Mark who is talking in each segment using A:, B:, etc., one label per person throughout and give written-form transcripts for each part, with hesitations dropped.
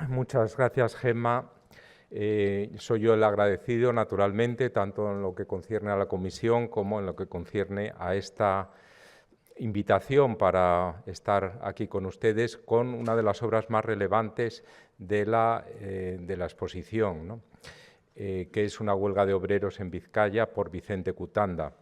A: Muchas gracias, Gemma. Soy yo el agradecido, naturalmente, tanto en lo que concierne a la comisión como en lo que concierne a esta invitación para estar aquí con ustedes con una de las obras más relevantes de la exposición, ¿no? Que es una huelga de obreros en Vizcaya por Vicente Cutanda.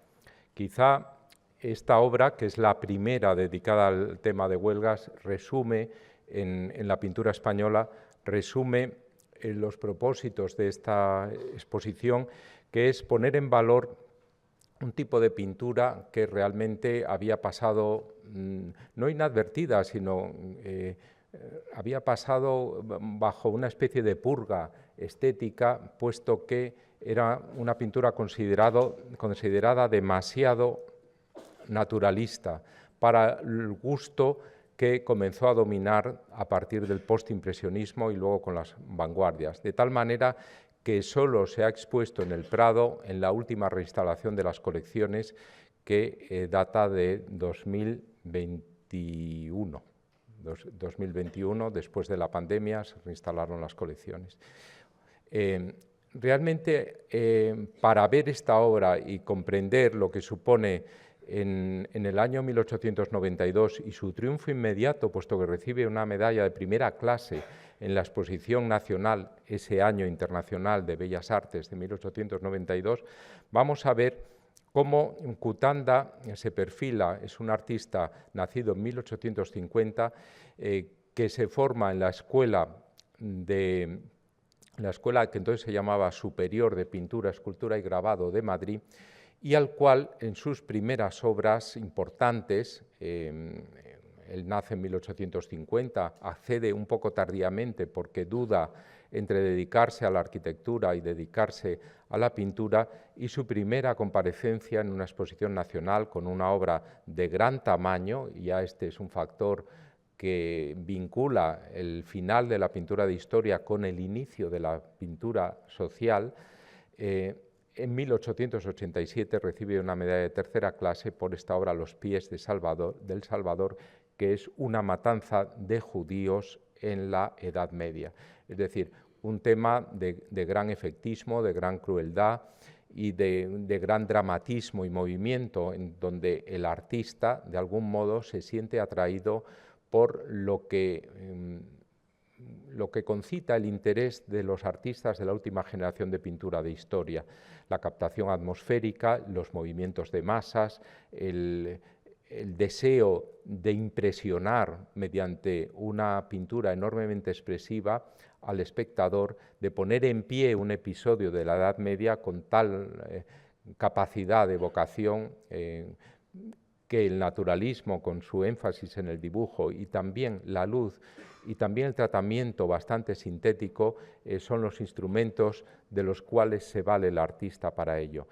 A: Quizá esta obra, que es la primera dedicada al tema de huelgas, resume en la pintura española, resume los propósitos de esta exposición, que es poner en valor un tipo de pintura que realmente había pasado, no inadvertida, sino había pasado bajo una especie de purga estética, puesto que era una pintura considerada demasiado naturalista para el gusto que comenzó a dominar a partir del postimpresionismo y luego con las vanguardias, de tal manera que solo se ha expuesto en el Prado en la última reinstalación de las colecciones, que data de 2021. 2021, después de la pandemia, se reinstalaron las colecciones. Realmente, para ver esta obra y comprender lo que supone en el año 1892 y su triunfo inmediato, puesto que recibe una medalla de primera clase en la Exposición Nacional, ese año internacional de Bellas Artes de 1892, vamos a ver cómo Cutanda se perfila. Es un artista nacido en 1850, que se forma en la escuela que entonces se llamaba Superior de Pintura, Escultura y Grabado de Madrid, y al cual en sus primeras obras importantes, él nace en 1850, accede un poco tardíamente porque duda entre dedicarse a la arquitectura y dedicarse a la pintura, y su primera comparecencia en una exposición nacional con una obra de gran tamaño, y ya este es un factor que vincula el final de la pintura de historia con el inicio de la pintura social. En 1887 recibe una medalla de tercera clase por esta obra Los pies del Salvador, que es una matanza de judíos en la Edad Media. Es decir, un tema de gran efectismo, de gran crueldad y de gran dramatismo y movimiento, en donde el artista, de algún modo, se siente atraído por lo que concita el interés de los artistas de la última generación de pintura de historia: la captación atmosférica, los movimientos de masas, el deseo de impresionar mediante una pintura enormemente expresiva al espectador, de poner en pie un episodio de la Edad Media con tal capacidad de evocación que el naturalismo, con su énfasis en el dibujo y también la luz y también el tratamiento bastante sintético, son los instrumentos de los cuales se vale el artista para ello.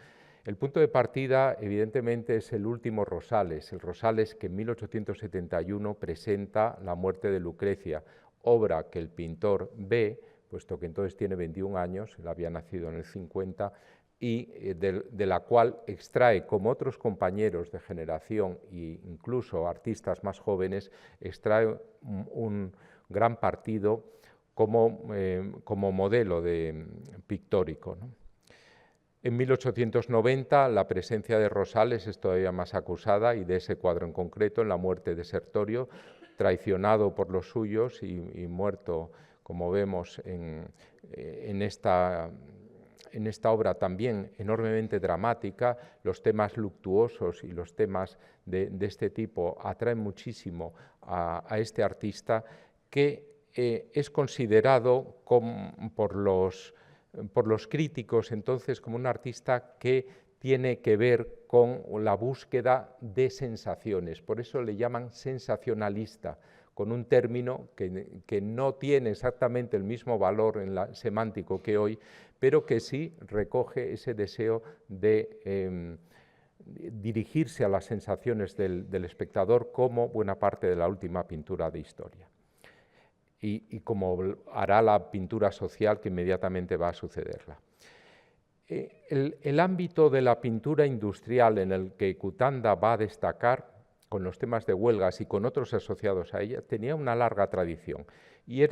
A: El punto de partida, evidentemente, es el último Rosales, el Rosales que en 1871 presenta La muerte de Lucrecia, obra que el pintor ve, puesto que entonces tiene 21 años, él había nacido en el 50, y de la cual extrae, como otros compañeros de generación e incluso artistas más jóvenes, extrae un gran partido como modelo pictórico, ¿no? En 1890 la presencia de Rosales es todavía más acusada, y de ese cuadro en concreto, en La muerte de Sertorio, traicionado por los suyos y muerto, como vemos en esta obra también enormemente dramática. Los temas luctuosos y los temas de este tipo atraen muchísimo a este artista, que es considerado por los críticos entonces como un artista que tiene que ver con la búsqueda de sensaciones. Por eso le llaman sensacionalista, con un término que no tiene exactamente el mismo valor semántico que hoy, pero que sí recoge ese deseo de dirigirse a las sensaciones del espectador, como buena parte de la última pintura de historia. Y como hará la pintura social que inmediatamente va a sucederla. El ámbito de la pintura industrial en el que Cutanda va a destacar con los temas de huelgas y con otros asociados a ella, tenía una larga tradición y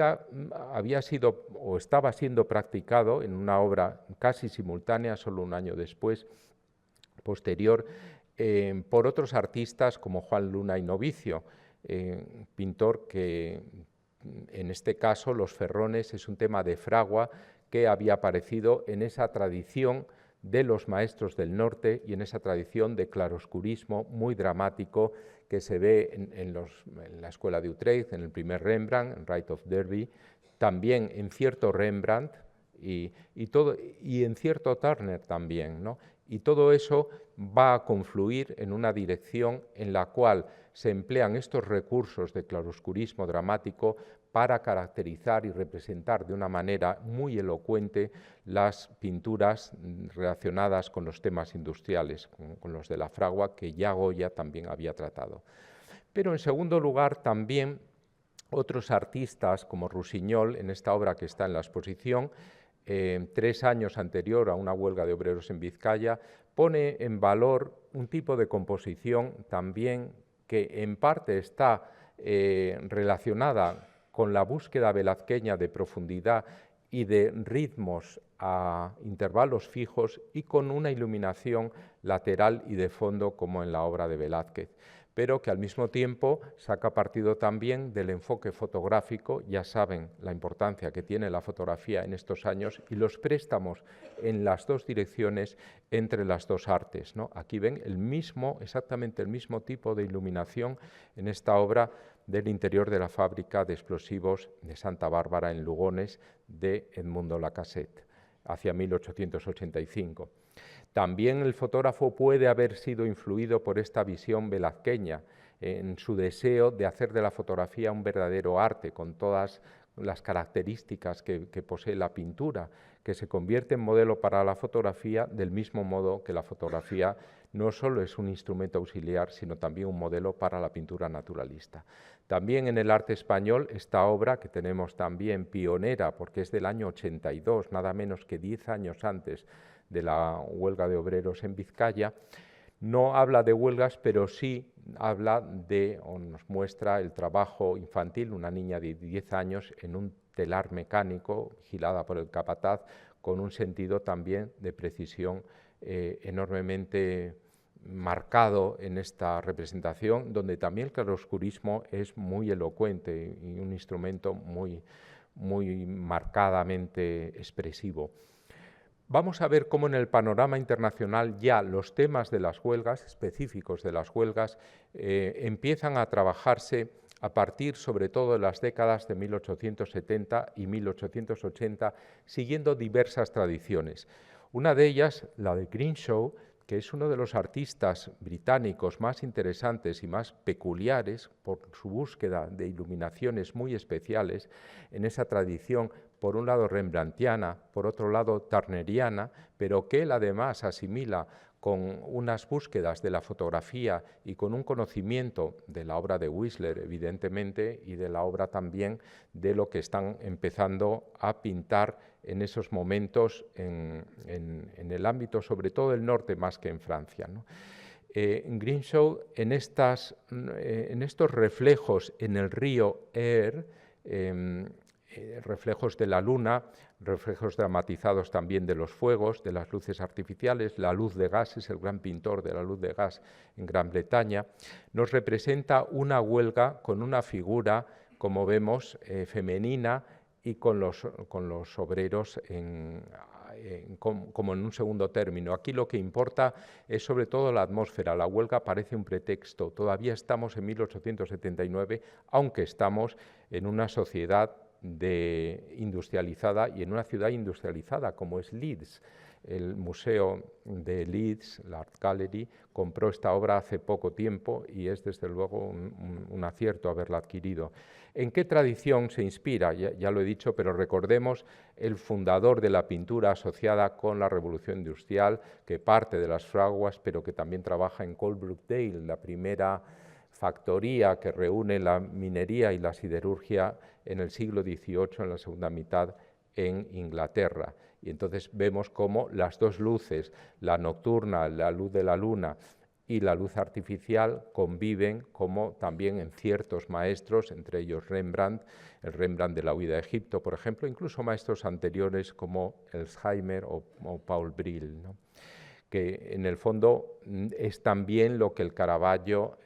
A: había sido o estaba siendo practicado en una obra casi simultánea, solo un año después, posterior, por otros artistas como Juan Luna y Novicio, pintor que en este caso Los Ferrones es un tema de fragua que había aparecido en esa tradición de los maestros del norte y en esa tradición de claroscurismo muy dramático que se ve en la Escuela de Utrecht, en el primer Rembrandt, en Rite of Derby, también en cierto Rembrandt y en cierto Turner también, ¿no? Y todo eso va a confluir en una dirección en la cual se emplean estos recursos de claroscurismo dramático para caracterizar y representar de una manera muy elocuente las pinturas relacionadas con los temas industriales, con los de la fragua, que ya Goya también había tratado. Pero en segundo lugar también otros artistas como Rusiñol, en esta obra que está en la exposición, 3 años anterior a una huelga de obreros en Vizcaya, pone en valor un tipo de composición también que en parte está relacionada con la búsqueda velazqueña de profundidad y de ritmos a intervalos fijos y con una iluminación lateral y de fondo como en la obra de Velázquez, pero que al mismo tiempo saca partido también del enfoque fotográfico. Ya saben la importancia que tiene la fotografía en estos años y los préstamos en las dos direcciones entre las dos artes, ¿no? Aquí ven exactamente el mismo tipo de iluminación en esta obra del interior de la fábrica de explosivos de Santa Bárbara en Lugones de Edmundo Lacassette, hacia 1885. También el fotógrafo puede haber sido influido por esta visión velazqueña en su deseo de hacer de la fotografía un verdadero arte, con todas las características que posee la pintura, que se convierte en modelo para la fotografía del mismo modo que la fotografía no solo es un instrumento auxiliar, sino también un modelo para la pintura naturalista. También en el arte español, esta obra que tenemos también pionera, porque es del año 82, nada menos que 10 años antes de la huelga de obreros en Vizcaya, no habla de huelgas, pero sí habla o nos muestra el trabajo infantil, una niña de 10 años en un telar mecánico, vigilada por el capataz, con un sentido también de precisión enormemente marcado en esta representación, donde también el claroscurismo es muy elocuente y un instrumento muy marcadamente expresivo. Vamos a ver cómo en el panorama internacional ya los temas de las huelgas, específicos de las huelgas, empiezan a trabajarse a partir sobre todo de las décadas de 1870 y 1880, siguiendo diversas tradiciones. Una de ellas, la de Crenshaw, que es uno de los artistas británicos más interesantes y más peculiares por su búsqueda de iluminaciones muy especiales en esa tradición, por un lado rembrandtiana, por otro lado turneriana, pero que él además asimila con unas búsquedas de la fotografía y con un conocimiento de la obra de Whistler, evidentemente, y de la obra también de lo que están empezando a pintar en esos momentos en el ámbito, sobre todo del norte, más que en Francia, ¿no? Crenshaw, en estos reflejos en el río Aire, reflejos de la luna, reflejos dramatizados también de los fuegos, de las luces artificiales, la luz de gas, es el gran pintor de la luz de gas en Gran Bretaña, nos representa una huelga con una figura, como vemos, femenina y con los obreros como en un segundo término. Aquí lo que importa es sobre todo la atmósfera. La huelga parece un pretexto. Todavía estamos en 1879, aunque estamos en una sociedad industrializada y en una ciudad industrializada como es Leeds. El Museo de Leeds, la Art Gallery, compró esta obra hace poco tiempo y es desde luego un acierto haberla adquirido. ¿En qué tradición se inspira? Ya lo he dicho, pero recordemos el fundador de la pintura asociada con la Revolución Industrial, que parte de las fraguas, pero que también trabaja en Coalbrookdale, la primera factoría que reúne la minería y la siderurgia en el siglo XVIII, en la segunda mitad, en Inglaterra. Y entonces vemos cómo las dos luces, la nocturna, la luz de la luna y la luz artificial conviven, como también en ciertos maestros, entre ellos Rembrandt, el Rembrandt de la huida de Egipto, por ejemplo, incluso maestros anteriores como Elsheimer o Paul Bril, ¿no? Que en el fondo es también lo que el Caravaggio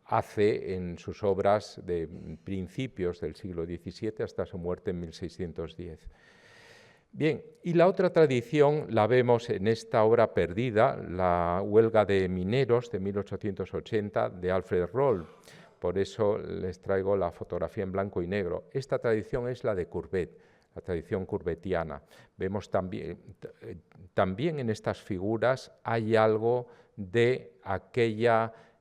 A: hace en sus obras de principios del siglo XVII hasta su muerte en 1610. Bien, y la otra tradición la vemos en esta obra perdida, la huelga de mineros de 1880 de Alfred Roll. Por eso les traigo la fotografía en blanco y negro. Esta tradición es la de Courbet, la tradición courbetiana. Vemos también en estas figuras hay algo de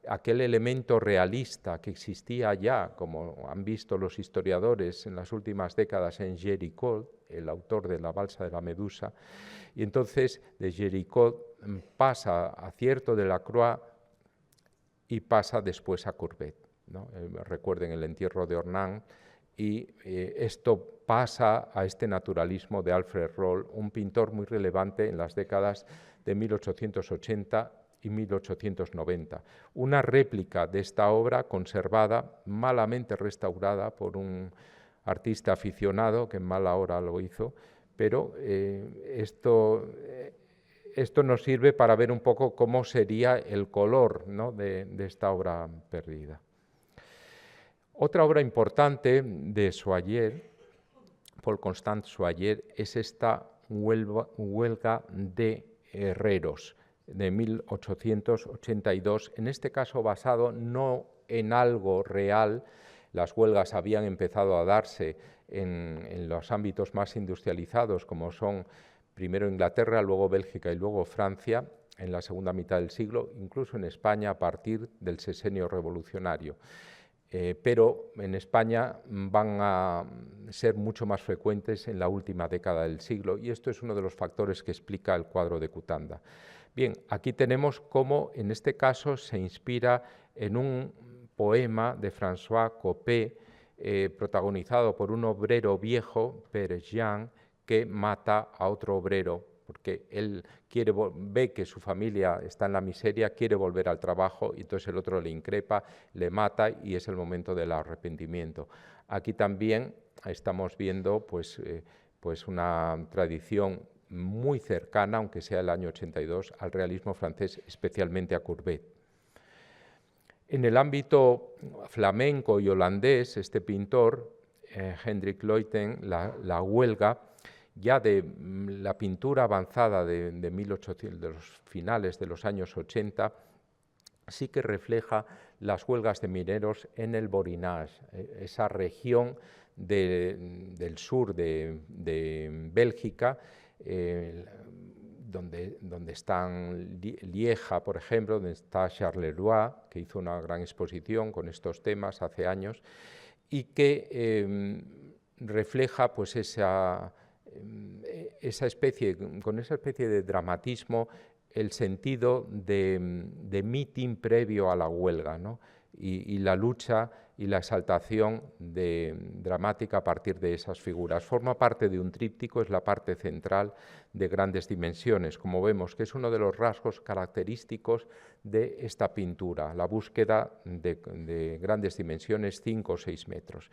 A: aquel elemento realista que existía ya, como han visto los historiadores en las últimas décadas en Géricault, el autor de La Balsa de la Medusa, y entonces de Géricault pasa a Cierto de la Croix y pasa después a Courbet, ¿no? Recuerden el entierro de Ornans, y esto pasa a este naturalismo de Alfred Roll, un pintor muy relevante en las décadas de 1880 y 1890. Una réplica de esta obra conservada, malamente restaurada por un artista aficionado que en mala hora lo hizo, pero esto nos sirve para ver un poco cómo sería el color, ¿no?, de esta obra perdida. Otra obra importante de Soyer, Paul Constant Soyer, es esta huelga de herreros de 1882, en este caso basado no en algo real. Las huelgas habían empezado a darse en los ámbitos más industrializados, como son primero Inglaterra, luego Bélgica y luego Francia, en la segunda mitad del siglo, incluso en España a partir del sexenio revolucionario. Pero en España van a ser mucho más frecuentes en la última década del siglo, y esto es uno de los factores que explica el cuadro de Cutanda. Bien, aquí tenemos cómo en este caso se inspira en un poema de François Coppée, protagonizado por un obrero viejo, Père Jean, que mata a otro obrero porque él ve que su familia está en la miseria, quiere volver al trabajo, y entonces el otro le increpa, le mata, y es el momento del arrepentimiento. Aquí también estamos viendo pues una tradición muy cercana, aunque sea el año 82, al realismo francés, especialmente a Courbet. En el ámbito flamenco y holandés, este pintor, Hendrik Leuten, la huelga, ya de la pintura avanzada de los finales de los años 80, sí que refleja las huelgas de mineros en el Borinage, esa región del sur de Bélgica, donde están Lieja, por ejemplo, donde está Charleroi, que hizo una gran exposición con estos temas hace años, y que refleja pues con esa especie de dramatismo, el sentido de mitin previo a la huelga, ¿no? y la lucha y la exaltación dramática a partir de esas figuras. Forma parte de un tríptico, es la parte central, de grandes dimensiones, como vemos, que es uno de los rasgos característicos de esta pintura, la búsqueda de grandes dimensiones, 5 o 6 metros.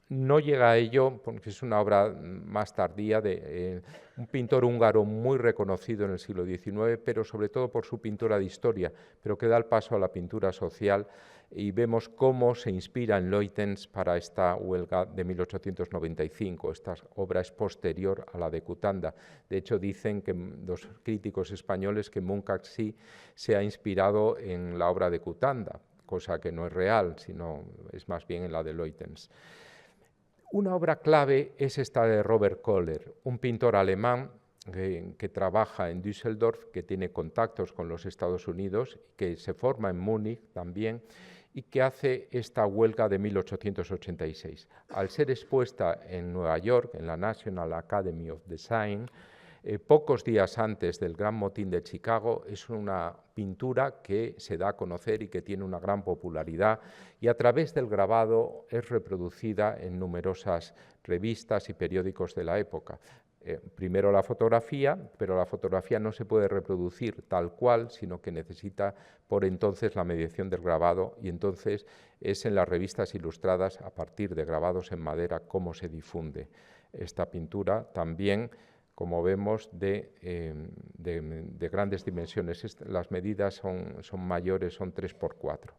A: No llega a ello porque es una obra más tardía de un pintor húngaro muy reconocido en el siglo XIX, pero sobre todo por su pintura de historia, pero que da el paso a la pintura social, y vemos cómo se inspira en Leutens para esta huelga de 1895. Esta obra es posterior a la de Cutanda. De hecho, dicen que los críticos españoles que Munch sí se ha inspirado en la obra de Cutanda, cosa que no es real, sino es más bien en la de Leutens. Una obra clave es esta de Robert Kohler, un pintor alemán que trabaja en Düsseldorf, que tiene contactos con los Estados Unidos, que se forma en Múnich también, y que hace esta huelga de 1886. Al ser expuesta en Nueva York, en la National Academy of Design, pocos días antes del Gran Motín de Chicago, es una pintura que se da a conocer y que tiene una gran popularidad, y a través del grabado es reproducida en numerosas revistas y periódicos de la época. primero la fotografía, pero la fotografía no se puede reproducir tal cual, sino que necesita por entonces la mediación del grabado, y entonces es en las revistas ilustradas, a partir de grabados en madera, cómo se difunde esta pintura, también, como vemos, de grandes dimensiones. Las medidas son mayores, son 3×4.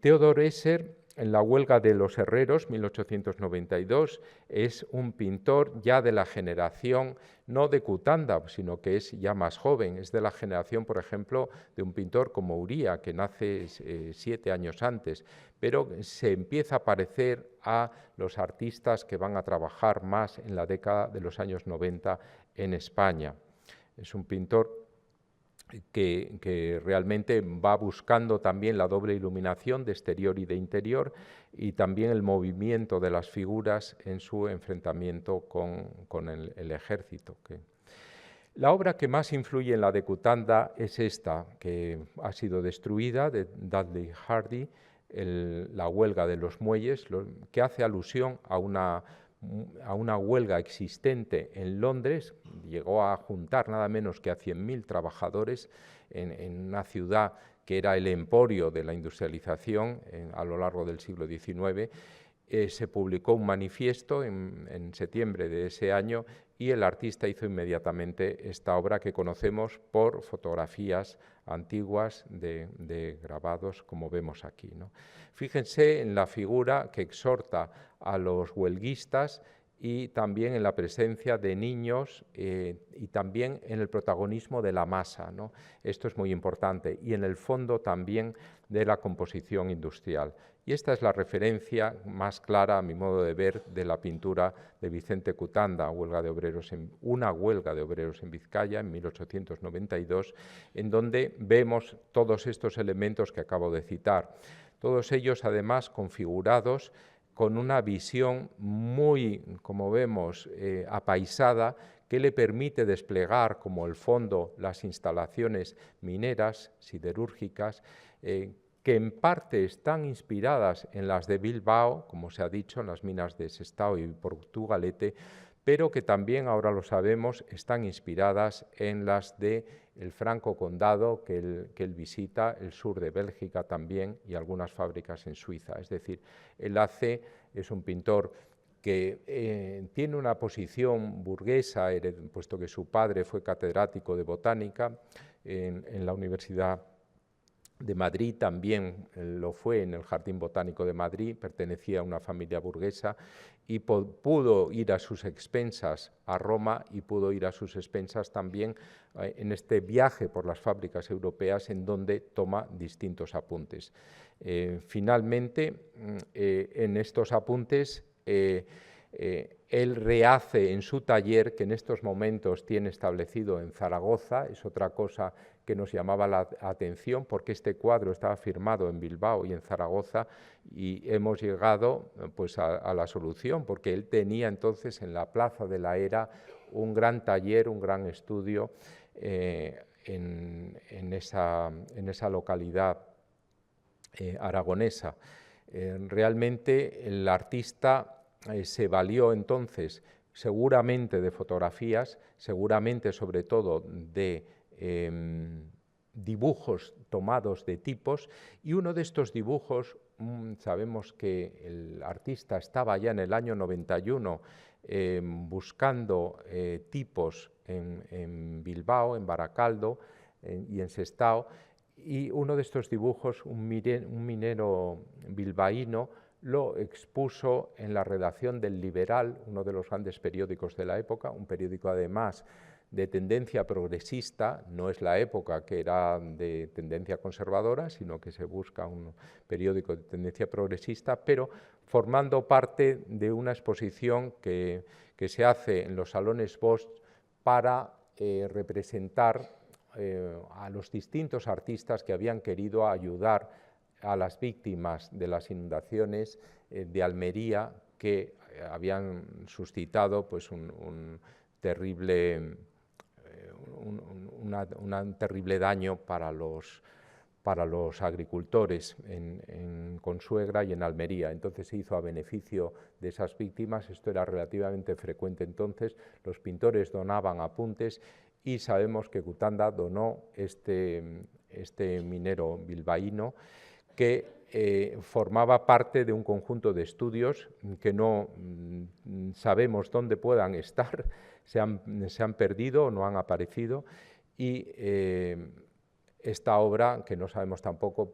A: Theodor Esser, en la huelga de los herreros, 1892, es un pintor ya de la generación, no de Cutanda, sino que es ya más joven, es de la generación, por ejemplo, de un pintor como Uría, que nace 7 años antes, pero se empieza a parecer a los artistas que van a trabajar más en la década de los años 90 en España. Es un pintor que realmente va buscando también la doble iluminación de exterior y de interior, y también el movimiento de las figuras en su enfrentamiento con el ejército. La obra que más influye en la de Cutanda es esta, que ha sido destruida, de Dudley Hardy, La huelga de los muelles, que hace alusión a una huelga existente en Londres. Llegó a juntar nada menos que a 100.000 trabajadores en una ciudad que era el emporio de la industrialización a lo largo del siglo XIX. Se publicó un manifiesto en septiembre de ese año, y el artista hizo inmediatamente esta obra que conocemos por fotografías antiguas de grabados, como vemos aquí, ¿no? Fíjense en la figura que exhorta a los huelguistas, y también en la presencia de niños y también en el protagonismo de la masa, ¿no? Esto es muy importante, y en el fondo también de la composición industrial. Y esta es la referencia más clara, a mi modo de ver, de la pintura de Vicente Cutanda, una huelga de obreros en Vizcaya, en 1892, en donde vemos todos estos elementos que acabo de citar. Todos ellos, además, configurados con una visión muy, como vemos, apaisada, que le permite desplegar como el fondo las instalaciones mineras, siderúrgicas, que en parte están inspiradas en las de Bilbao, como se ha dicho, en las minas de Sestao y Portugalete, pero que también, ahora lo sabemos, están inspiradas en las del Franco Condado, que él visita, el sur de Bélgica también, y algunas fábricas en Suiza. Es decir, él es un pintor que tiene una posición burguesa, puesto que su padre fue catedrático de botánica en la Universidad de Madrid, también lo fue en el Jardín Botánico de Madrid, pertenecía a una familia burguesa, y pudo ir a sus expensas a Roma, y pudo ir a sus expensas también en este viaje por las fábricas europeas, en donde toma distintos apuntes. Finalmente, en estos apuntes, él rehace en su taller, que en estos momentos tiene establecido en Zaragoza. Es otra cosa que nos llamaba la atención, porque este cuadro estaba firmado en Bilbao y en Zaragoza, y hemos llegado pues a la solución, porque él tenía entonces en la Plaza de la Era un gran taller, un gran estudio en esa localidad aragonesa. Realmente el artista se valió entonces seguramente de fotografías, seguramente sobre todo de dibujos tomados de tipos, y uno de estos dibujos, sabemos que el artista estaba ya en el año 91 buscando tipos en Bilbao, en Baracaldo y en Sestao, y uno de estos dibujos, un minero bilbaíno, lo expuso en la redacción del Liberal, uno de los grandes periódicos de la época, un periódico además de tendencia progresista. No es la época que era de tendencia conservadora, sino que se busca un periódico de tendencia progresista, pero formando parte de una exposición que se hace en los salones Bosch para representar a los distintos artistas que habían querido ayudar a las víctimas de las inundaciones de Almería, que habían suscitado pues un terrible daño para para los agricultores en Consuegra y en Almería. Entonces se hizo a beneficio de esas víctimas. Esto era relativamente frecuente entonces. Los pintores donaban apuntes y sabemos que Cutanda donó este minero bilbaíno que formaba parte de un conjunto de estudios que no sabemos dónde puedan estar, se han perdido o no han aparecido, y esta obra, que no sabemos tampoco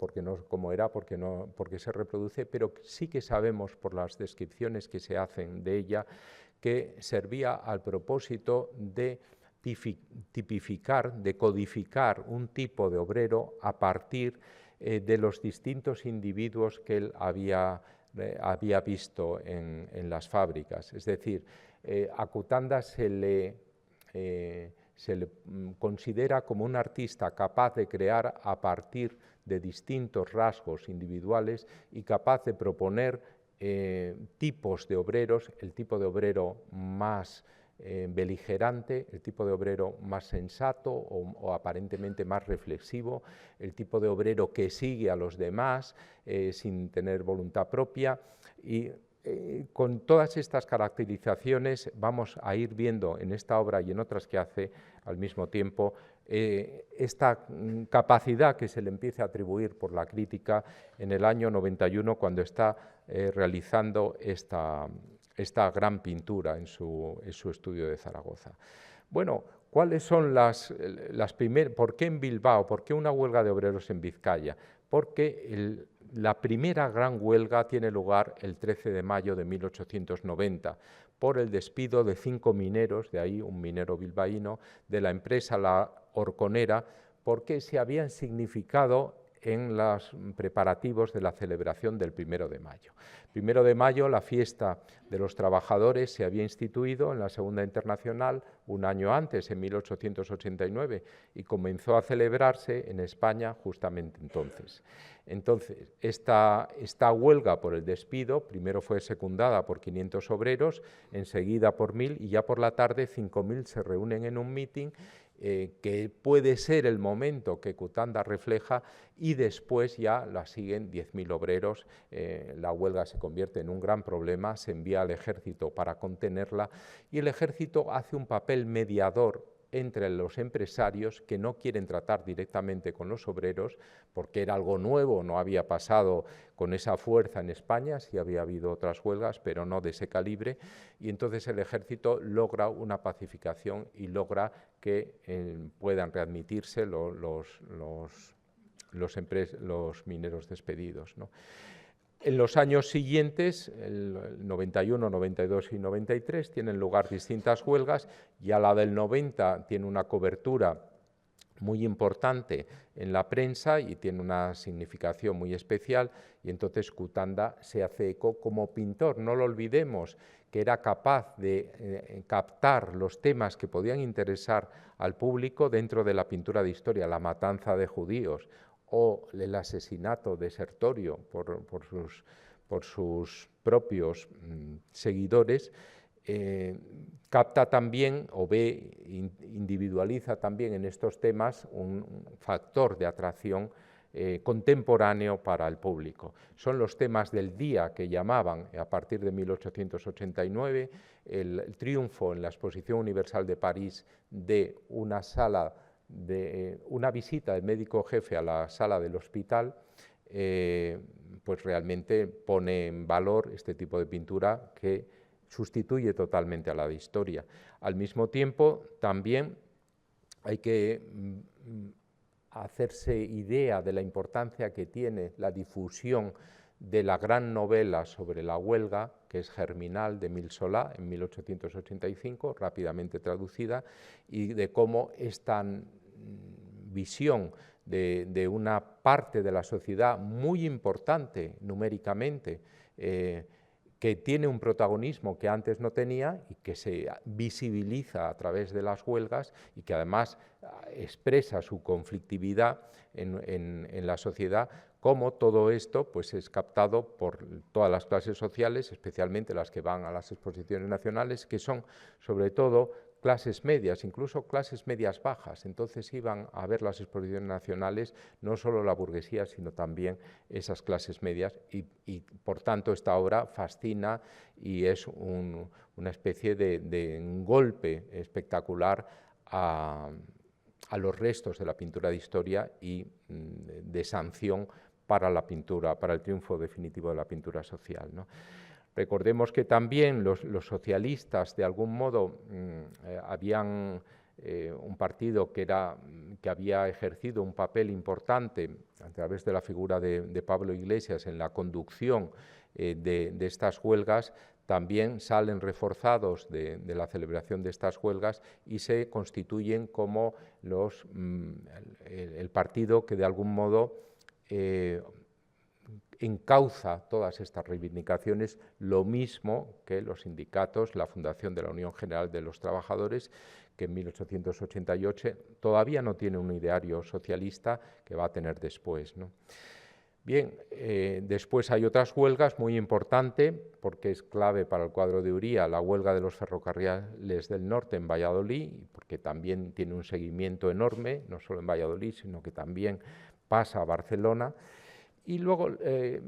A: cómo era, porque se reproduce, pero sí que sabemos por las descripciones que se hacen de ella que servía al propósito de tipificar, de codificar un tipo de obrero a partir de los distintos individuos que él había visto en las fábricas. Es decir, a Cutanda se le considera como un artista capaz de crear a partir de distintos rasgos individuales y capaz de proponer tipos de obreros, el tipo de obrero más beligerante, el tipo de obrero más sensato o aparentemente más reflexivo, el tipo de obrero que sigue a los demás sin tener voluntad propia, y con todas estas caracterizaciones vamos a ir viendo en esta obra y en otras que hace al mismo tiempo esta capacidad que se le empieza a atribuir por la crítica en el año 91, cuando está realizando esta gran pintura en su estudio de Zaragoza. Bueno, ¿cuáles son las primeras? ¿Por qué en Bilbao? ¿Por qué una huelga de obreros en Vizcaya? Porque la primera gran huelga tiene lugar el 13 de mayo de 1890 por el despido de 5 mineros, de ahí un minero bilbaíno, de la empresa La Horconera, porque se habían significado en los preparativos de la celebración del 1 de mayo. 1 de mayo, la fiesta de los trabajadores se había instituido en la Segunda Internacional un año antes, en 1889, y comenzó a celebrarse en España justamente entonces. Entonces, esta huelga por el despido primero fue secundada por 500 obreros, enseguida por 1000, y ya por la tarde 5000 se reúnen en un mitin que puede ser el momento que Cutanda refleja, y después ya la siguen 10.000 obreros. La huelga se convierte en un gran problema, se envía al ejército para contenerla, y el ejército hace un papel mediador entre los empresarios que no quieren tratar directamente con los obreros, porque era algo nuevo, no había pasado con esa fuerza en España, sí había habido otras huelgas, pero no de ese calibre, y entonces el ejército logra una pacificación y logra que puedan readmitirse los mineros despedidos, ¿no? En los años siguientes, el 91, 92 y 93, tienen lugar distintas huelgas. Ya la del 90 tiene una cobertura muy importante en la prensa y tiene una significación muy especial, y entonces Cutanda se hace eco como pintor. No lo olvidemos, que era capaz de captar los temas que podían interesar al público dentro de la pintura de historia, la matanza de judíos o el asesinato de Sertorio por sus propios seguidores. Capta también o individualiza también en estos temas un factor de atracción contemporáneo para el público. Son los temas del día que llamaban, a partir de 1889, el triunfo en la Exposición Universal de París de una sala, de una visita del médico jefe a la sala del hospital, pues realmente pone en valor este tipo de pintura que sustituye totalmente a la de historia. Al mismo tiempo, también hay que hacerse idea de la importancia que tiene la difusión de la gran novela sobre la huelga, que es Germinal, de Émile Zola, en 1885, rápidamente traducida, y de cómo esta visión de una parte de la sociedad muy importante numéricamente, que tiene un protagonismo que antes no tenía y que se visibiliza a través de las huelgas, y que además expresa su conflictividad en la sociedad, cómo todo esto pues, es captado por todas las clases sociales, especialmente las que van a las exposiciones nacionales, que son sobre todo clases medias, incluso clases medias bajas. Entonces iban a ver las exposiciones nacionales no solo la burguesía, sino también esas clases medias y por tanto esta obra fascina y es una especie de golpe espectacular a los restos de la pintura de historia y de sanción para la pintura, para el triunfo definitivo de la pintura social, ¿no? Recordemos que también los socialistas, de algún modo, habían un partido que había ejercido un papel importante a través de la figura de Pablo Iglesias en la conducción de estas huelgas, también salen reforzados de la celebración de estas huelgas y se constituyen como el partido que de algún modo encauza todas estas reivindicaciones, lo mismo que los sindicatos, la fundación de la Unión General de los Trabajadores, que en 1888 todavía no tiene un ideario socialista que va a tener después, ¿no? Bien, después hay otras huelgas muy importantes, porque es clave para el cuadro de Uría, la huelga de los ferrocarriles del norte en Valladolid, porque también tiene un seguimiento enorme, no solo en Valladolid, sino que también pasa a Barcelona. Y luego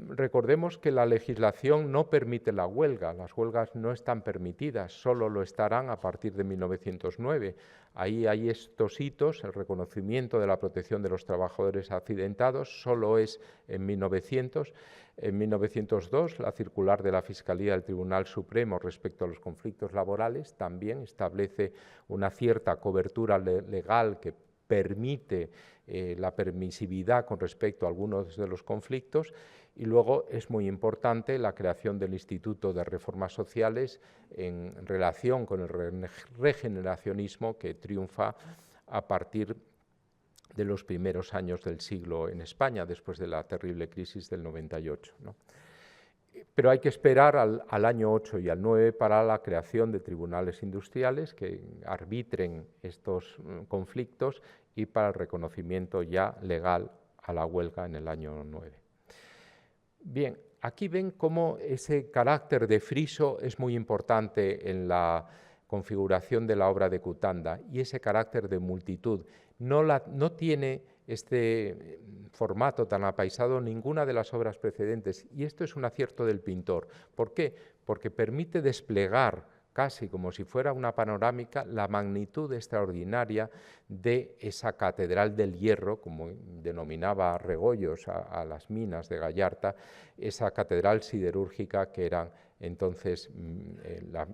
A: recordemos que la legislación no permite la huelga, las huelgas no están permitidas, solo lo estarán a partir de 1909. Ahí hay estos hitos, el reconocimiento de la protección de los trabajadores accidentados, solo es en 1900. En 1902, la circular de la Fiscalía del Tribunal Supremo respecto a los conflictos laborales también establece una cierta cobertura legal que permite la permisividad con respecto a algunos de los conflictos, y luego es muy importante la creación del Instituto de Reformas Sociales en relación con el regeneracionismo que triunfa a partir de los primeros años del siglo en España, después de la terrible crisis del 98, ¿no? Pero hay que esperar al año 8 y al 9 para la creación de tribunales industriales que arbitren estos conflictos y para el reconocimiento ya legal a la huelga en el año 9. Bien, aquí ven cómo ese carácter de friso es muy importante en la configuración de la obra de Cutanda y ese carácter de multitud. No tiene este formato tan apaisado ninguna de las obras precedentes, y esto es un acierto del pintor. ¿Por qué? Porque permite desplegar casi como si fuera una panorámica la magnitud extraordinaria de esa catedral del hierro, como denominaba Regoyos a las minas de Gallarta, esa catedral siderúrgica que eran entonces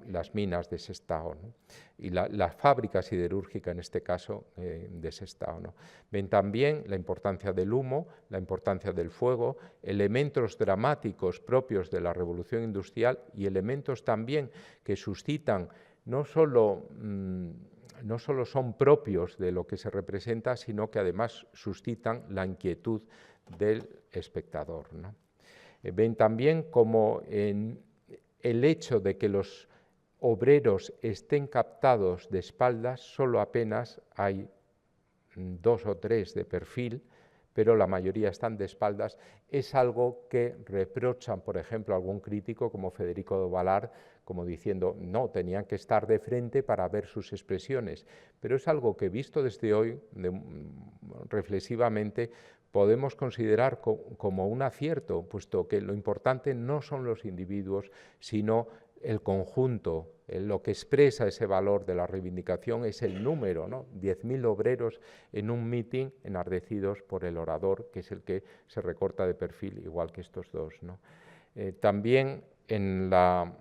A: las minas de Sestao, ¿no? Y la fábrica siderúrgica en este caso de Sestao, ¿no? Ven también la importancia del humo, la importancia del fuego, elementos dramáticos propios de la revolución industrial y elementos también que suscitan no solo son propios de lo que se representa, sino que además suscitan la inquietud del espectador, ¿no? Ven también como en el hecho de que los obreros estén captados de espaldas, solo apenas hay 2 o 3 de perfil, pero la mayoría están de espaldas, es algo que reprochan, por ejemplo, algún crítico como Federico de Valar, como diciendo, no, tenían que estar de frente para ver sus expresiones, pero es algo que visto desde hoy, reflexivamente, podemos considerar como un acierto, puesto que lo importante no son los individuos, sino el conjunto, lo que expresa ese valor de la reivindicación es el número, ¿no? 10.000 obreros en un mitin enardecidos por el orador, que es el que se recorta de perfil, igual que estos dos, ¿no? También en la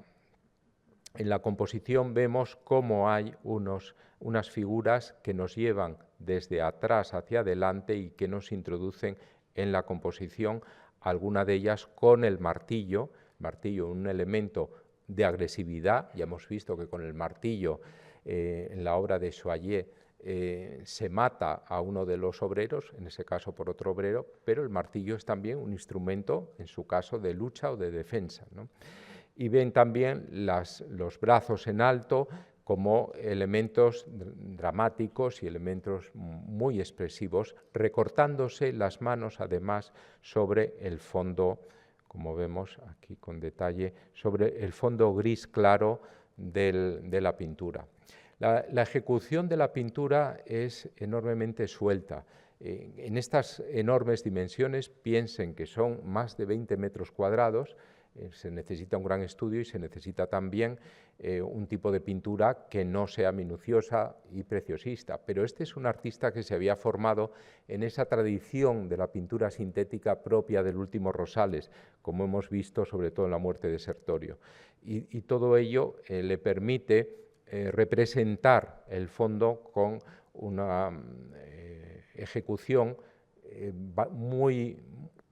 A: composición vemos cómo hay unas figuras que nos llevan desde atrás hacia adelante y que nos introducen en la composición, alguna de ellas con el martillo, un elemento de agresividad. Ya hemos visto que con el martillo en la obra de Soyer se mata a uno de los obreros, en ese caso por otro obrero, pero el martillo es también un instrumento, en su caso, de lucha o de defensa, ¿no? Y ven también los brazos en alto como elementos dramáticos y elementos muy expresivos, recortándose las manos además sobre el fondo, como vemos aquí con detalle, sobre el fondo gris claro de la pintura. La ejecución de la pintura es enormemente suelta. En estas enormes dimensiones, piensen que son más de 20 metros cuadrados, se necesita un gran estudio y se necesita también un tipo de pintura que no sea minuciosa y preciosista. Pero este es un artista que se había formado en esa tradición de la pintura sintética propia del último Rosales, como hemos visto sobre todo en La muerte de Sertorio. Y todo ello le permite representar el fondo con una ejecución muy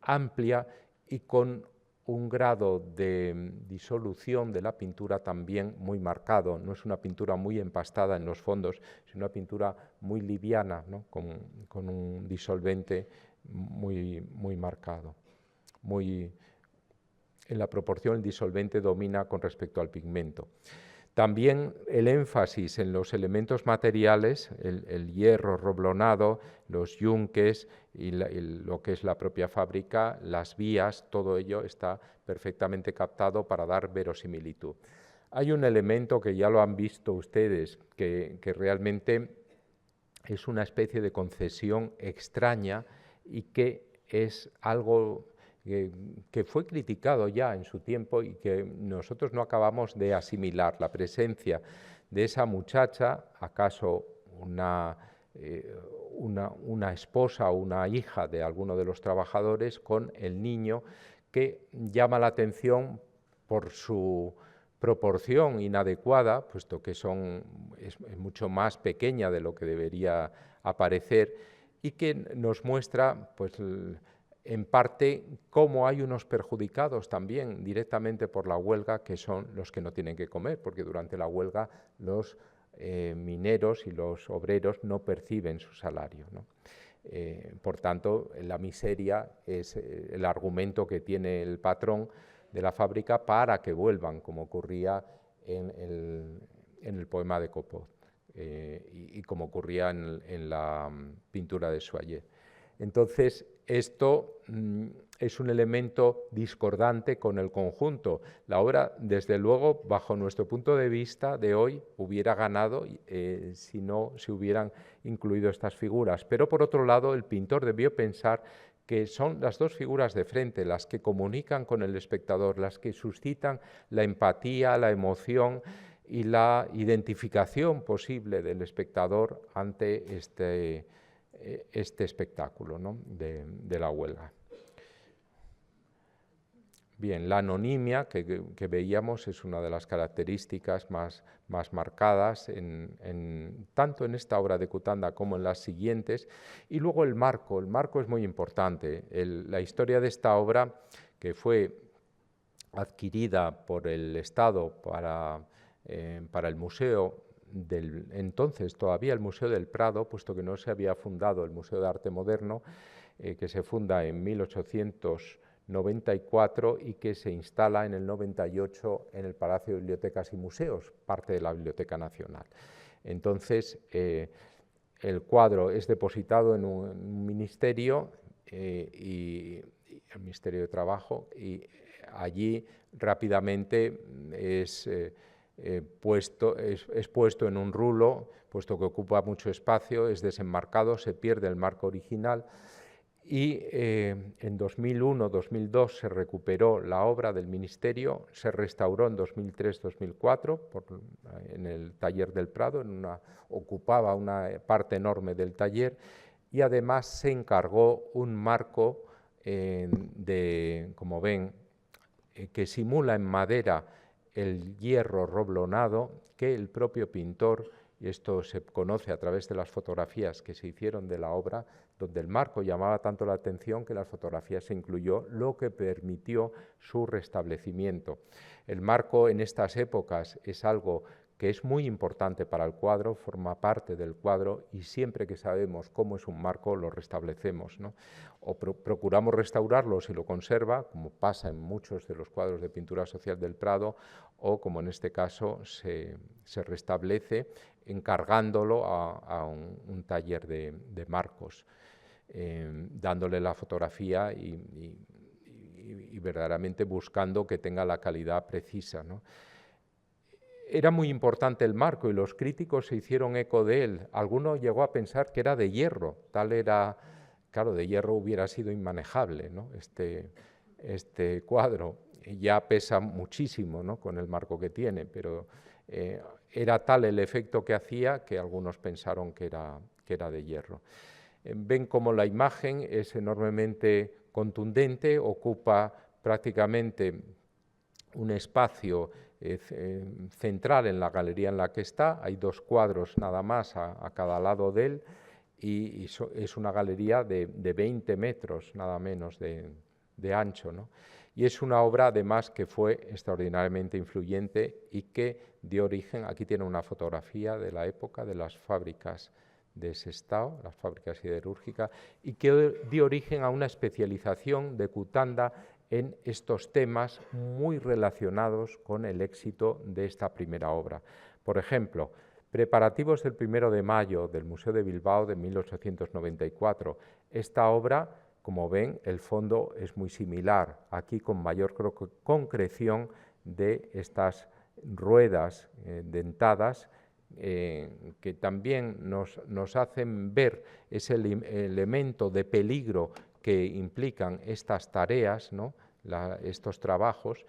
A: amplia y con un grado de disolución de la pintura también muy marcado. No es una pintura muy empastada en los fondos, es una pintura muy liviana, ¿no? con un disolvente muy marcado. En la proporción el disolvente domina con respecto al pigmento. También el énfasis en los elementos materiales, el hierro roblonado, los yunques y lo que es la propia fábrica, las vías, todo ello está perfectamente captado para dar verosimilitud. Hay un elemento que ya lo han visto ustedes, que realmente es una especie de concesión extraña y que es algo que fue criticado ya en su tiempo y que nosotros no acabamos de asimilar, la presencia de esa muchacha, acaso una esposa o una hija de alguno de los trabajadores, con el niño, que llama la atención por su proporción inadecuada, puesto que es mucho más pequeña de lo que debería aparecer, y que nos muestra, pues, en parte, cómo hay unos perjudicados también directamente por la huelga, que son los que no tienen que comer, porque durante la huelga los mineros y los obreros no perciben su salario, ¿no? Por tanto, la miseria es el argumento que tiene el patrón de la fábrica para que vuelvan, como ocurría en el poema de Copot y como ocurría en la pintura de Soyer. Entonces, esto es un elemento discordante con el conjunto. La obra, desde luego, bajo nuestro punto de vista de hoy, hubiera ganado si no se hubieran incluido estas figuras. Pero, por otro lado, el pintor debió pensar que son las dos figuras de frente las que comunican con el espectador, las que suscitan la empatía, la emoción y la identificación posible del espectador ante este espectáculo, ¿no? de la huelga. Bien, la anonimia que veíamos es una de las características más marcadas tanto en esta obra de Cutanda como en las siguientes. Y luego el marco es muy importante. La historia de esta obra, que fue adquirida por el Estado para el museo entonces todavía el Museo del Prado, puesto que no se había fundado el Museo de Arte Moderno, que se funda en 1894 y que se instala en el 98 en el Palacio de Bibliotecas y Museos, parte de la Biblioteca Nacional. Entonces, el cuadro es depositado en un ministerio, y el Ministerio de Trabajo, y allí rápidamente es puesto en un rulo, puesto que ocupa mucho espacio, es desenmarcado, se pierde el marco original y en 2001-2002 se recuperó la obra del Ministerio, se restauró en 2003-2004 en el Taller del Prado, ocupaba una parte enorme del taller y además se encargó un marco como ven, que simula en madera el hierro roblonado que el propio pintor, y esto se conoce a través de las fotografías que se hicieron de la obra, donde el marco llamaba tanto la atención que las fotografías se incluyó, lo que permitió su restablecimiento. El marco en estas épocas es algo que es muy importante para el cuadro, forma parte del cuadro y siempre que sabemos cómo es un marco lo restablecemos, ¿no? O procuramos restaurarlo si lo conserva, como pasa en muchos de los cuadros de pintura social del Prado, o como en este caso se restablece encargándolo a un taller de marcos, dándole la fotografía y verdaderamente buscando que tenga la calidad precisa, ¿no? Era muy importante el marco y los críticos se hicieron eco de él. Alguno llegó a pensar que era de hierro, tal era, claro, de hierro hubiera sido inmanejable, ¿no? Este cuadro ya pesa muchísimo, ¿no?, con el marco que tiene, pero era tal el efecto que hacía que algunos pensaron que era de hierro. Ven cómo la imagen es enormemente contundente, ocupa prácticamente un espacio central en la galería en la que está. Hay 2 cuadros nada más a cada lado de él y es una galería de 20 metros nada menos de ancho, ¿no? Y es una obra además que fue extraordinariamente influyente y que dio origen, aquí tiene una fotografía de la época de las fábricas de Sestao, las fábricas siderúrgicas, y que dio origen a una especialización de Cutanda en estos temas muy relacionados con el éxito de esta primera obra. Por ejemplo, preparativos del 1 de mayo del Museo de Bilbao de 1894. Esta obra, como ven, el fondo es muy similar, aquí con mayor concreción de estas ruedas dentadas que también nos hacen ver ese elemento de peligro que implican estas tareas, ¿no?, estos trabajos,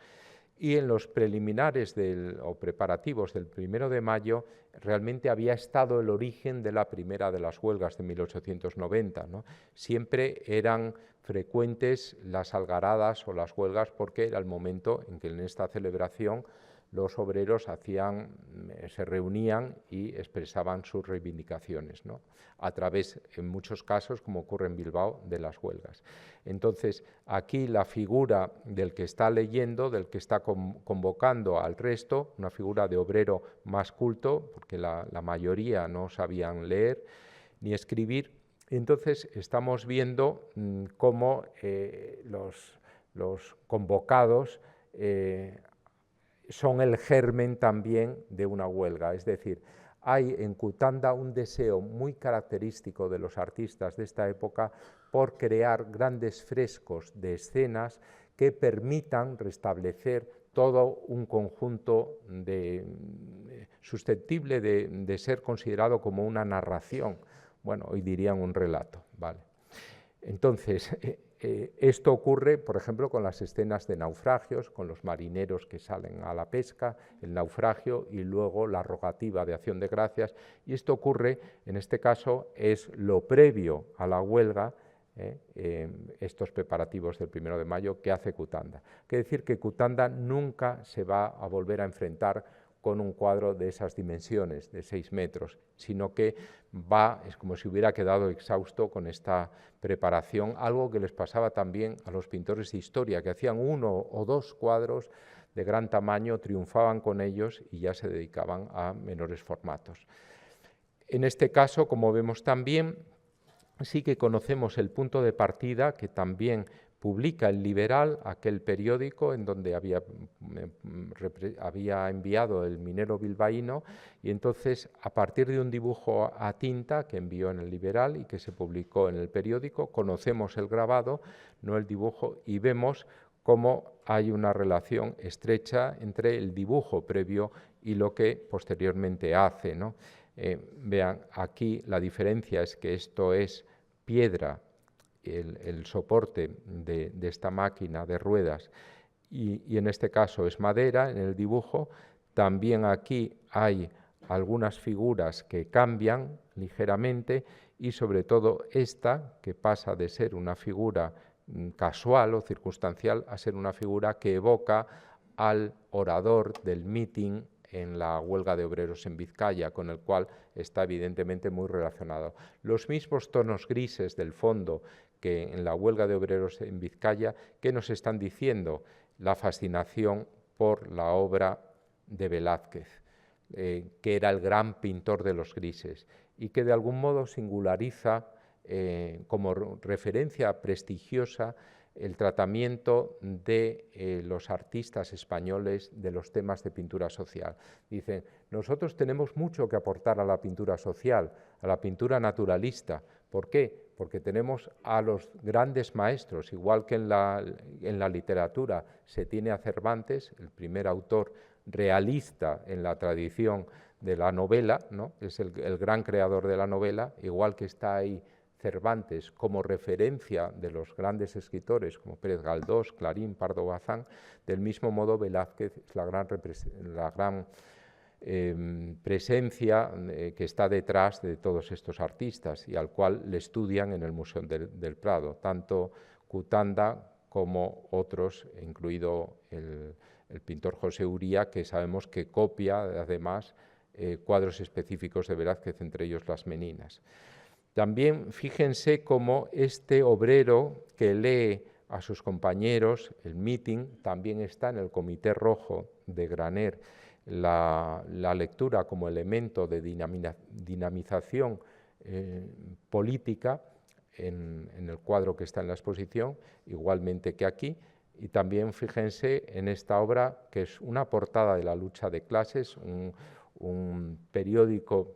A: y en los preliminares o preparativos del 1 de mayo realmente había estado el origen de la primera de las huelgas de 1890, ¿no? Siempre eran frecuentes las algaradas o las huelgas porque era el momento en que en esta celebración los obreros se reunían y expresaban sus reivindicaciones, ¿no?, a través, en muchos casos, como ocurre en Bilbao, de las huelgas. Entonces, aquí la figura del que está leyendo, del que está convocando al resto, una figura de obrero más culto, porque la mayoría no sabían leer ni escribir. Entonces, estamos viendo cómo los convocados son el germen también de una huelga, es decir, hay en Cutanda un deseo muy característico de los artistas de esta época por crear grandes frescos de escenas que permitan restablecer todo un conjunto susceptible de ser considerado como una narración. Bueno, hoy dirían un relato, ¿vale? Entonces, esto ocurre, por ejemplo, con las escenas de naufragios, con los marineros que salen a la pesca, el naufragio y luego la rogativa de acción de gracias. Y esto ocurre, en este caso, es lo previo a la huelga, estos preparativos del 1 de mayo que hace Cutanda. Hay que decir que Cutanda nunca se va a volver a enfrentar con un cuadro de esas dimensiones, de 6 metros, sino que es como si hubiera quedado exhausto con esta preparación, algo que les pasaba también a los pintores de historia, que hacían 1 o 2 cuadros de gran tamaño, triunfaban con ellos y ya se dedicaban a menores formatos. En este caso, como vemos también, sí que conocemos el punto de partida que también publica El Liberal, aquel periódico en donde había enviado el minero bilbaíno, y entonces a partir de un dibujo a tinta que envió en El Liberal y que se publicó en el periódico, conocemos el grabado, no el dibujo, y vemos cómo hay una relación estrecha entre el dibujo previo y lo que posteriormente hace, ¿no? Vean, aquí la diferencia es que esto es piedra, el soporte de esta máquina de ruedas, y en este caso es madera en el dibujo. También aquí hay algunas figuras que cambian ligeramente y sobre todo esta, que pasa de ser una figura casual o circunstancial a ser una figura que evoca al orador del mitin en la huelga de obreros en Vizcaya, con el cual está evidentemente muy relacionado. Los mismos tonos grises del fondo que en la huelga de obreros en Vizcaya, ¿qué nos están diciendo? La fascinación por la obra de Velázquez, que era el gran pintor de los grises y que de algún modo singulariza como referencia prestigiosa el tratamiento de los artistas españoles de los temas de pintura social. Dicen, nosotros tenemos mucho que aportar a la pintura social, a la pintura naturalista. ¿Por qué? Porque tenemos a los grandes maestros, igual que en la literatura se tiene a Cervantes, el primer autor realista en la tradición de la novela, ¿no? Es el gran creador de la novela, igual que está ahí Cervantes como referencia de los grandes escritores como Pérez Galdós, Clarín, Pardo Bazán. Del mismo modo, Velázquez es la gran presencia que está detrás de todos estos artistas y al cual le estudian en el Museo del Prado, tanto Cutanda como otros, incluido el pintor José Uría, que sabemos que copia además cuadros específicos de Velázquez, entre ellos las Meninas. También fíjense cómo este obrero que lee a sus compañeros el meeting también está en el Comité Rojo de Graner. La lectura como elemento de dinamización política en el cuadro que está en la exposición, igualmente que aquí. Y también fíjense en esta obra, que es una portada de La lucha de clases, un periódico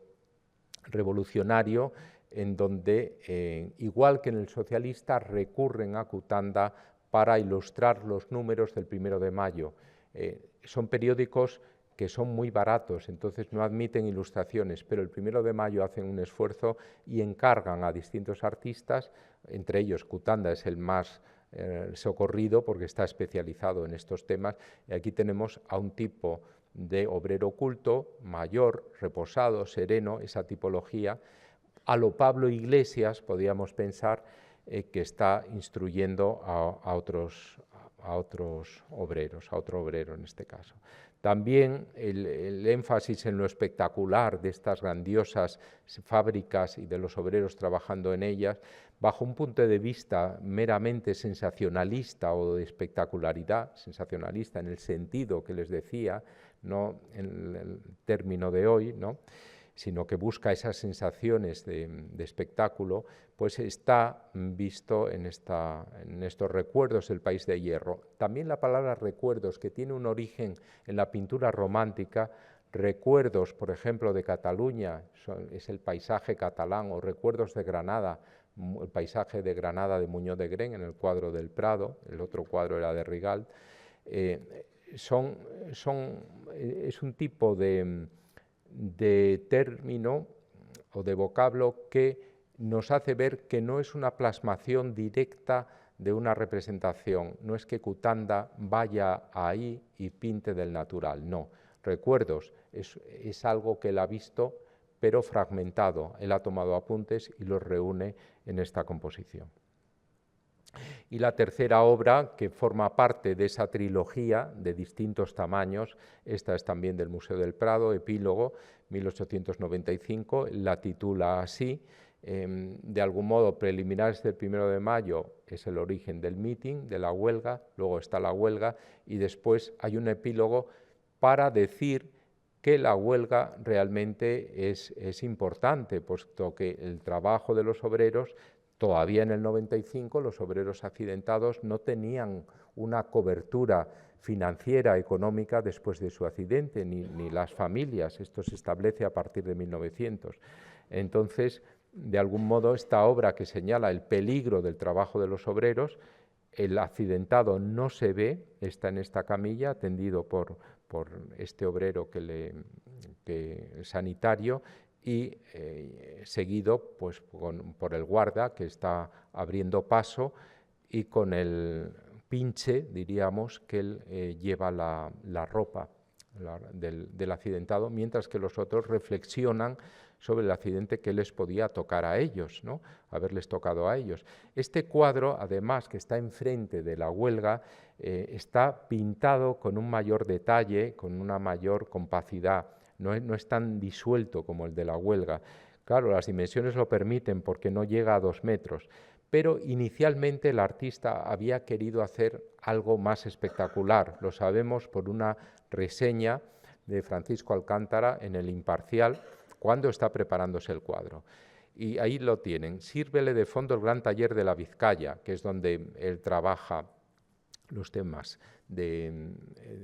A: revolucionario en donde, igual que en el socialista, recurren a Cutanda para ilustrar los números del 1 de mayo. Son periódicos que son muy baratos, entonces no admiten ilustraciones, pero el 1 de mayo hacen un esfuerzo y encargan a distintos artistas, entre ellos Cutanda es el más socorrido porque está especializado en estos temas, y aquí tenemos a un tipo de obrero culto, mayor, reposado, sereno, esa tipología. A lo Pablo Iglesias podríamos pensar que está instruyendo a otros obreros, a otro obrero en este caso. También el énfasis en lo espectacular de estas grandiosas fábricas y de los obreros trabajando en ellas, bajo un punto de vista meramente sensacionalista o de espectacularidad, sensacionalista en el sentido que les decía, no en el término de hoy, ¿no?, sino que busca esas sensaciones de espectáculo, pues está visto en estos recuerdos del País de Hierro. También la palabra recuerdos, que tiene un origen en la pintura romántica, recuerdos, por ejemplo, de Cataluña, es el paisaje catalán, o recuerdos de Granada, el paisaje de Granada de Muñoz de Gren en el cuadro del Prado, el otro cuadro era de Rigal. Es un tipo de término o de vocablo que nos hace ver que no es una plasmación directa de una representación, no es que Cutanda vaya ahí y pinte del natural, no. Recuerdos es algo que él ha visto, pero fragmentado. Él ha tomado apuntes y los reúne en esta composición. Y la tercera obra, que forma parte de esa trilogía de distintos tamaños, esta es también del Museo del Prado, Epílogo, 1895, la titula así. De algún modo, preliminares del 1 de mayo es el origen del meeting, de la huelga, luego está la huelga y después hay un epílogo para decir que la huelga realmente es importante, puesto que el trabajo de los obreros, todavía en el 95, los obreros accidentados no tenían una cobertura financiera, económica, después de su accidente, ni las familias. Esto se establece a partir de 1900. Entonces, de algún modo, esta obra que señala el peligro del trabajo de los obreros, el accidentado no se ve, está en esta camilla, atendido por este obrero sanitario, y seguido pues, por el guarda que está abriendo paso y con el pinche, diríamos, que él lleva la ropa del accidentado, mientras que los otros reflexionan sobre el accidente que les podía tocar a ellos, ¿no?, haberles tocado a ellos. Este cuadro, además, que está enfrente de la huelga, está pintado con un mayor detalle, con una mayor compacidad, no es tan disuelto como el de la huelga. Claro, las dimensiones lo permiten porque no llega a 2 metros, pero inicialmente el artista había querido hacer algo más espectacular. Lo sabemos por una reseña de Francisco Alcántara en El Imparcial, cuando está preparándose el cuadro. Y ahí lo tienen. Sírvele de fondo el gran taller de la Vizcaya, que es donde él trabaja los temas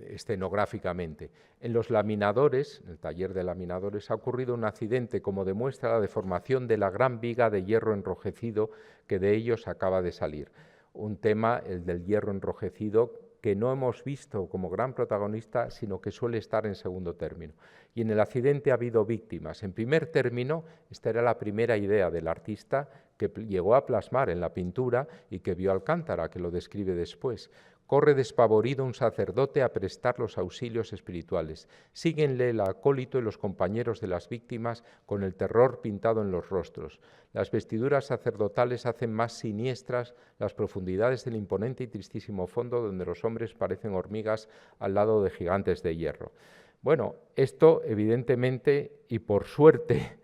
A: escenográficamente. En los laminadores, en el taller de laminadores, ha ocurrido un accidente, como demuestra la deformación de la gran viga de hierro enrojecido que de ellos acaba de salir. Un tema, el del hierro enrojecido, que no hemos visto como gran protagonista, sino que suele estar en segundo término. Y en el accidente ha habido víctimas. En primer término, esta era la primera idea del artista que llegó a plasmar en la pintura y que vio Alcántara, que lo describe después. Corre despavorido un sacerdote a prestar los auxilios espirituales. Síguenle el acólito y los compañeros de las víctimas con el terror pintado en los rostros. Las vestiduras sacerdotales hacen más siniestras las profundidades del imponente y tristísimo fondo donde los hombres parecen hormigas al lado de gigantes de hierro. Bueno, esto evidentemente y por suerte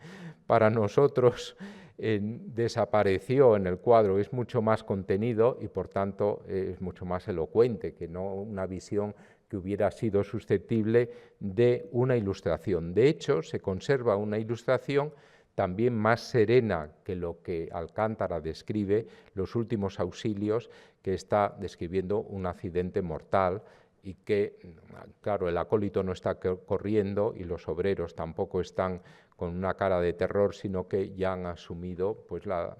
A: para nosotros desapareció en el cuadro, es mucho más contenido y por tanto es mucho más elocuente que no una visión que hubiera sido susceptible de una ilustración. De hecho, se conserva una ilustración también más serena que lo que Alcántara describe, los últimos auxilios, que está describiendo un accidente mortal y que, claro, el acólito no está corriendo y los obreros tampoco están con una cara de terror, sino que ya han asumido pues, la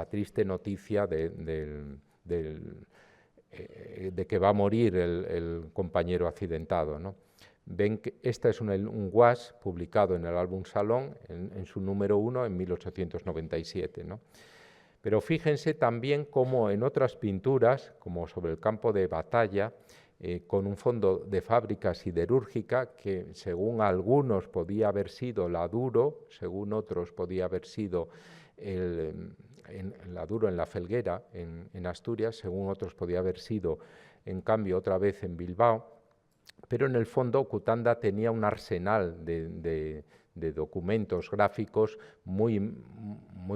A: triste noticia de que va a morir el compañero accidentado, ¿no? Ven que esta es un guas publicado en el álbum Salón, en su número 1, en 1897, ¿no? Pero fíjense también cómo en otras pinturas, como sobre el campo de batalla, con un fondo de fábrica siderúrgica que según algunos podía haber sido la Duro, según otros podía haber sido la Duro en la Felguera, en Asturias, según otros podía haber sido en cambio otra vez en Bilbao, pero en el fondo Cutanda tenía un arsenal de documentos gráficos muy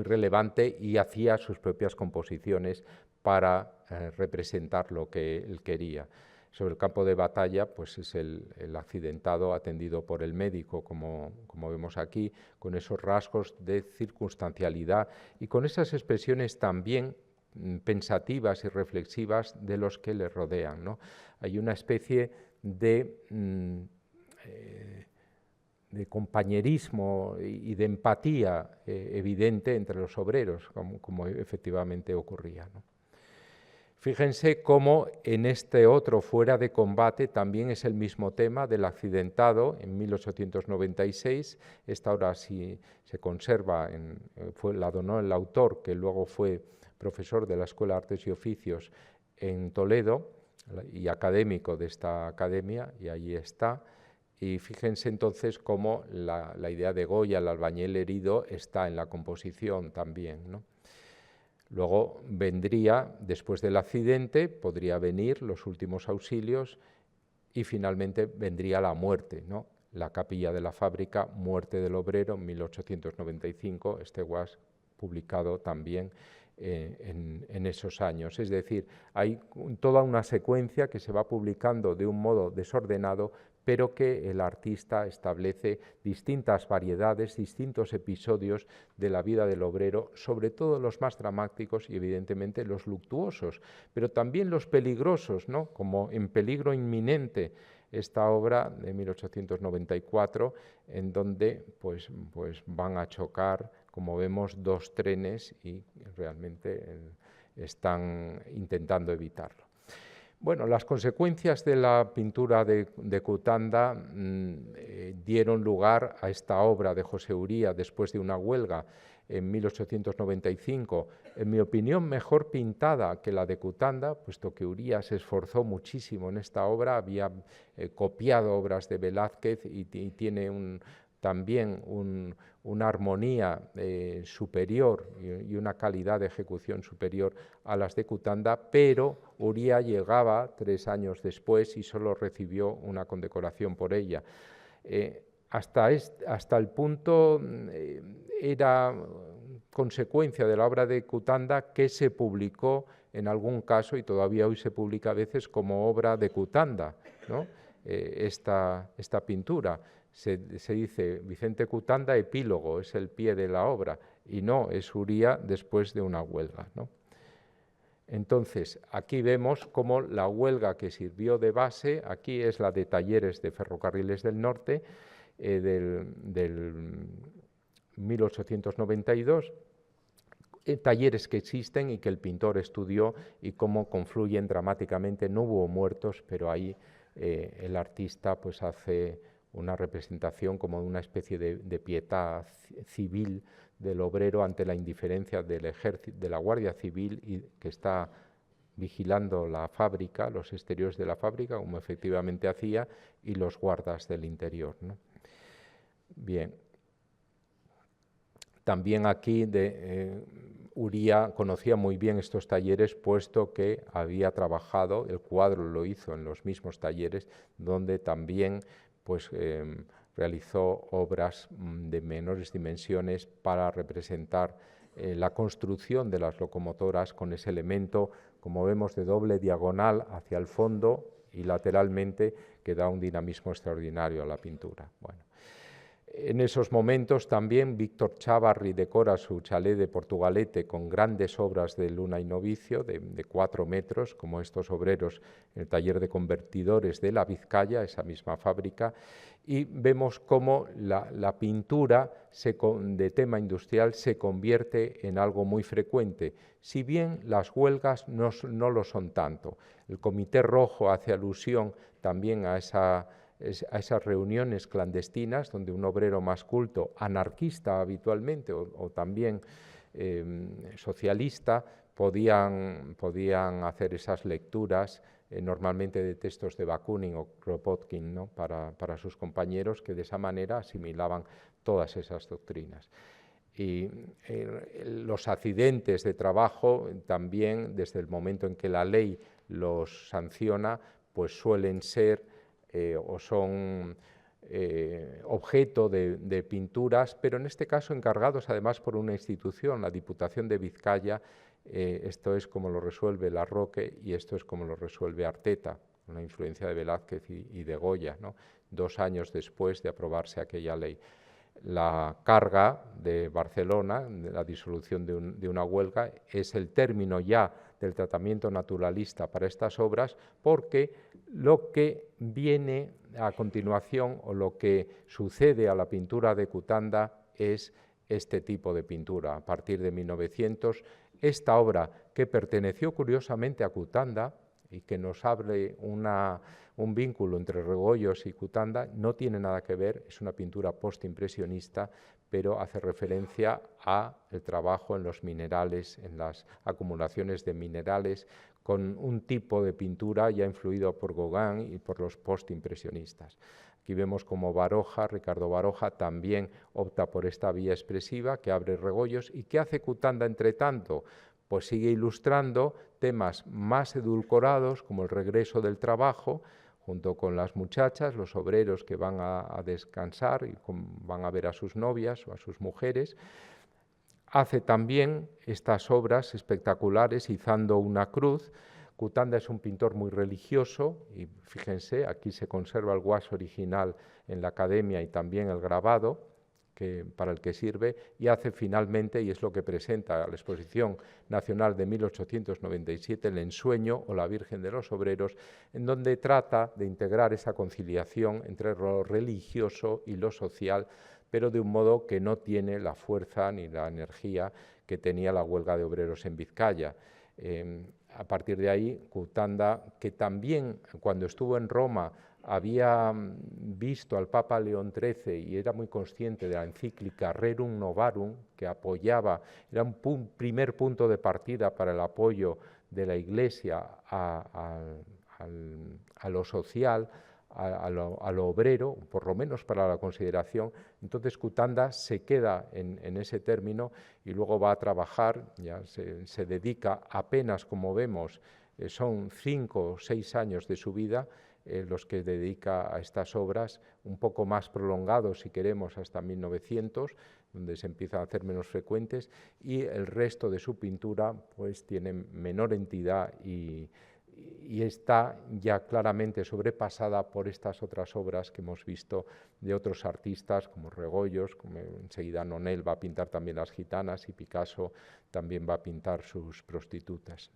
A: relevante y hacía sus propias composiciones para representar lo que él quería. Sobre el campo de batalla, pues es el accidentado atendido por el médico, como vemos aquí, con esos rasgos de circunstancialidad y con esas expresiones también pensativas y reflexivas de los que le rodean, ¿no? Hay una especie de compañerismo y de empatía evidente entre los obreros, como efectivamente ocurría, ¿no? Fíjense cómo en este otro Fuera de combate también es el mismo tema del accidentado en 1896. Esta obra sí se conserva, la donó el autor, que luego fue profesor de la Escuela de Artes y Oficios en Toledo y académico de esta academia, y allí está. Y fíjense entonces cómo la idea de Goya, el albañil herido, está en la composición también, ¿no? Luego vendría, después del accidente, podría venir los últimos auxilios y finalmente vendría la muerte, ¿no? La capilla de la fábrica, muerte del obrero, en 1895, este guas publicado también en esos años. Es decir, hay toda una secuencia que se va publicando de un modo desordenado, pero que el artista establece distintas variedades, distintos episodios de la vida del obrero, sobre todo los más dramáticos y evidentemente los luctuosos, pero también los peligrosos, ¿no? Como En peligro inminente, esta obra de 1894, en donde pues van a chocar, como vemos, dos trenes y realmente están intentando evitarlo. Bueno, las consecuencias de la pintura de Cutanda dieron lugar a esta obra de José Uría después de una huelga en 1895, en mi opinión mejor pintada que la de Cutanda, puesto que Uría se esforzó muchísimo en esta obra, había copiado obras de Velázquez y tiene también una armonía superior y una calidad de ejecución superior a las de Cutanda, pero Uría llegaba 3 años después y solo recibió una condecoración por ella. Hasta el punto era consecuencia de la obra de Cutanda que se publicó en algún caso, y todavía hoy se publica a veces, como obra de Cutanda, ¿no? Esta pintura. Se dice Vicente Cutanda, epílogo, es el pie de la obra, y no, es Uría después de una huelga, ¿no? Entonces, aquí vemos cómo la huelga que sirvió de base, aquí es la de Talleres de Ferrocarriles del Norte, del 1892, talleres que existen y que el pintor estudió y cómo confluyen dramáticamente. No hubo muertos, pero ahí el artista pues hace una representación como una especie de pietà civil del obrero ante la indiferencia del ejército, de la Guardia Civil, y que está vigilando la fábrica, los exteriores de la fábrica, como efectivamente hacía, y los guardas del interior, ¿no? Bien. También aquí Uría conocía muy bien estos talleres, puesto que había trabajado, el cuadro lo hizo en los mismos talleres, donde también pues, realizó obras de menores dimensiones para representar la construcción de las locomotoras con ese elemento, como vemos, de doble diagonal hacia el fondo y lateralmente, que da un dinamismo extraordinario a la pintura. Bueno. En esos momentos también Víctor Chávarri decora su chalet de Portugalete con grandes obras de Luna y Novicio de 4 metros, como estos obreros en el taller de convertidores de la Vizcaya, esa misma fábrica, y vemos cómo la pintura de tema industrial se convierte en algo muy frecuente, si bien las huelgas no lo son tanto. El Comité Rojo hace alusión también a esas reuniones clandestinas donde un obrero más culto, anarquista habitualmente o también socialista, podían hacer esas lecturas normalmente de textos de Bakunin o Kropotkin, ¿no? para sus compañeros, que de esa manera asimilaban todas esas doctrinas. Y los accidentes de trabajo también, desde el momento en que la ley los sanciona, pues suelen ser o son objeto de pinturas, pero en este caso encargados además por una institución, la Diputación de Vizcaya. Esto es como lo resuelve Larroque y esto es como lo resuelve Arteta, con la influencia de Velázquez y de Goya, ¿no? 2 años después de aprobarse aquella ley. La carga de Barcelona, de la disolución de una huelga, es el término ya del tratamiento naturalista para estas obras, porque lo que viene a continuación o lo que sucede a la pintura de Cutanda es este tipo de pintura. A partir de 1900, esta obra, que perteneció curiosamente a Cutanda y que nos abre un vínculo entre Regoyos y Cutanda, no tiene nada que ver, es una pintura postimpresionista, pero hace referencia al trabajo en los minerales, en las acumulaciones de minerales, con un tipo de pintura ya influido por Gauguin y por los postimpresionistas. Aquí vemos como Ricardo Baroja, también opta por esta vía expresiva que abre Regoyos. ¿Y qué hace Cutanda entre tanto? Pues sigue ilustrando temas más edulcorados, como el regreso del trabajo, junto con las muchachas, los obreros que van a descansar y van a ver a sus novias o a sus mujeres. Hace también estas obras espectaculares, izando una cruz. Cutanda es un pintor muy religioso y fíjense, aquí se conserva el guaso original en la academia y también el grabado para el que sirve, y hace finalmente, y es lo que presenta a la Exposición Nacional de 1897, el Ensueño o la Virgen de los Obreros, en donde trata de integrar esa conciliación entre lo religioso y lo social, pero de un modo que no tiene la fuerza ni la energía que tenía la huelga de obreros en Vizcaya. A partir de ahí, Cutanda, que también cuando estuvo en Roma había visto al Papa León XIII y era muy consciente de la encíclica Rerum Novarum, que apoyaba, era un primer punto de partida para el apoyo de la Iglesia a lo social, a lo obrero, por lo menos para la consideración. Entonces Cutanda se queda en ese término y luego va a trabajar, ya se dedica apenas, como vemos, son 5 o 6 años de su vida los que dedica a estas obras, un poco más prolongados si queremos hasta 1900, donde se empiezan a hacer menos frecuentes, y el resto de su pintura pues tiene menor entidad y está ya claramente sobrepasada por estas otras obras que hemos visto de otros artistas como Regoyos, como enseguida Nonel va a pintar también las gitanas y Picasso también va a pintar sus prostitutas.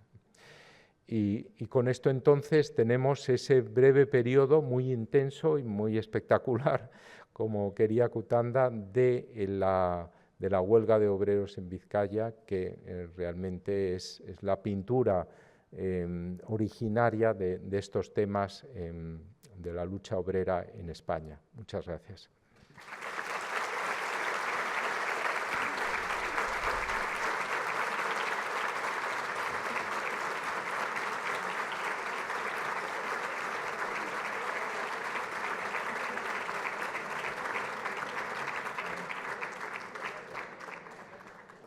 A: Y con esto entonces tenemos ese breve periodo muy intenso y muy espectacular, como quería Cutanda, de la de la huelga de obreros en Vizcaya, que realmente es la pintura originaria de estos temas de la lucha obrera en España. Muchas gracias.